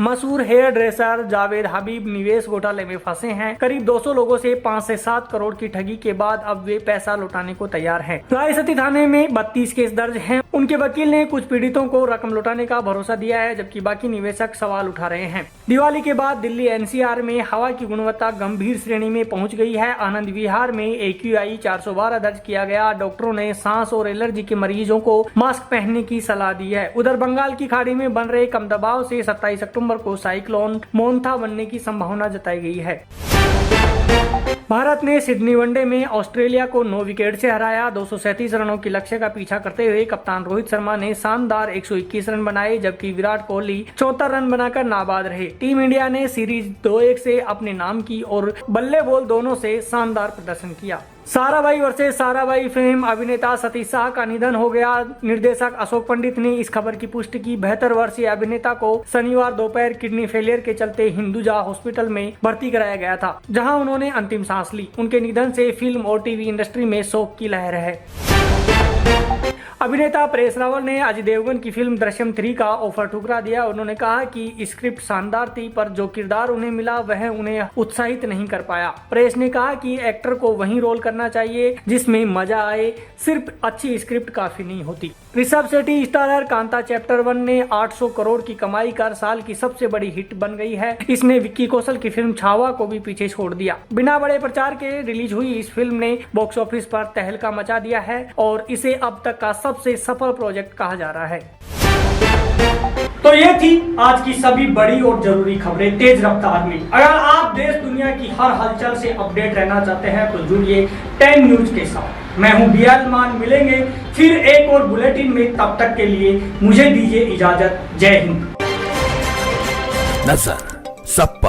मशहूर hair dresser Javed हबीब निवेश घोटाले में फंसे हैं। करीब 200 लोगों से 5 से 7 करोड़ की ठगी के बाद अब वे पैसा लौटाने को तैयार हैं। रायसती थाने में 32 केस दर्ज हैं। उनके वकील ने कुछ पीड़ितों को रकम लौटाने का भरोसा दिया है, जबकि बाकी निवेशक सवाल उठा रहे हैं। दिवाली के बाद दिल्ली एनसीआर में हवा की गुणवत्ता गंभीर श्रेणी में पहुंच गई है। आनंद विहार में AQI 412 दर्ज किया गया। डॉक्टरों ने सांस और एलर्जी के मरीजों को मास्क पहनने की सलाह दी है। उधर बंगाल की खाड़ी में बन रहे कम दबाव से 27 अक्टूबर को साइक्लोन मोंथा बनने की संभावना जताई गई है। भारत ने सिडनी वनडे में ऑस्ट्रेलिया को 9 विकेट से हराया। 237 रनों के लक्ष्य का पीछा करते हुए कप्तान रोहित शर्मा ने शानदार 121 रन बनाए, जबकि विराट कोहली 74 रन बनाकर नाबाद रहे। टीम इंडिया ने सीरीज 2-1 से अपने नाम की और बल्ले बॉल दोनों से शानदार प्रदर्शन किया। साराभाई वर्सेस साराभाई फिल्म अभिनेता सतीश शाह का निधन हो गया। निर्देशक अशोक पंडित ने इस खबर की पुष्टि की। 72 वर्षीय अभिनेता को शनिवार दोपहर किडनी फेलियर के चलते हिंदुजा हॉस्पिटल में भर्ती कराया गया था, जहां उन्होंने अंतिम सांस ली। उनके निधन से फिल्म और टीवी इंडस्ट्री में शोक की लहर है। अभिनेता परेश रावल ने अजय देवगन की फिल्म दृश्यम 3 का ऑफर ठुकरा दिया। उन्होंने कहा कि स्क्रिप्ट शानदार थी, पर जो किरदार उन्हें मिला वह उन्हें उत्साहित नहीं कर पाया। परेश ने कहा कि एक्टर को वही रोल करना चाहिए जिसमें मजा आए, सिर्फ अच्छी स्क्रिप्ट काफी नहीं होती। ऋषभ शेट्टी स्टारर कांता चैप्टर 1 ने 800 करोड़ की कमाई कर साल की सबसे बड़ी हिट बन गई है। इसने विक्की कौशल की फिल्म छावा को भी पीछे छोड़ दिया। बिना बड़े प्रचार के रिलीज हुई इस फिल्म ने बॉक्स ऑफिस पर तहलका मचा दिया है और इसे अब तक का सबसे सफल प्रोजेक्ट कहा जा रहा है। तो ये थी आज की सभी बड़ी और जरूरी खबरें तेज रफ्तार में। अगर आप देश दुनिया की हर हलचल से अपडेट रहना चाहते हैं तो जुड़िए 10 न्यूज के साथ। मैं हूं BL मान, मिलेंगे फिर एक और बुलेटिन में। तब तक के लिए मुझे दीजिए इजाजत। जय हिंद। नजर सब पर।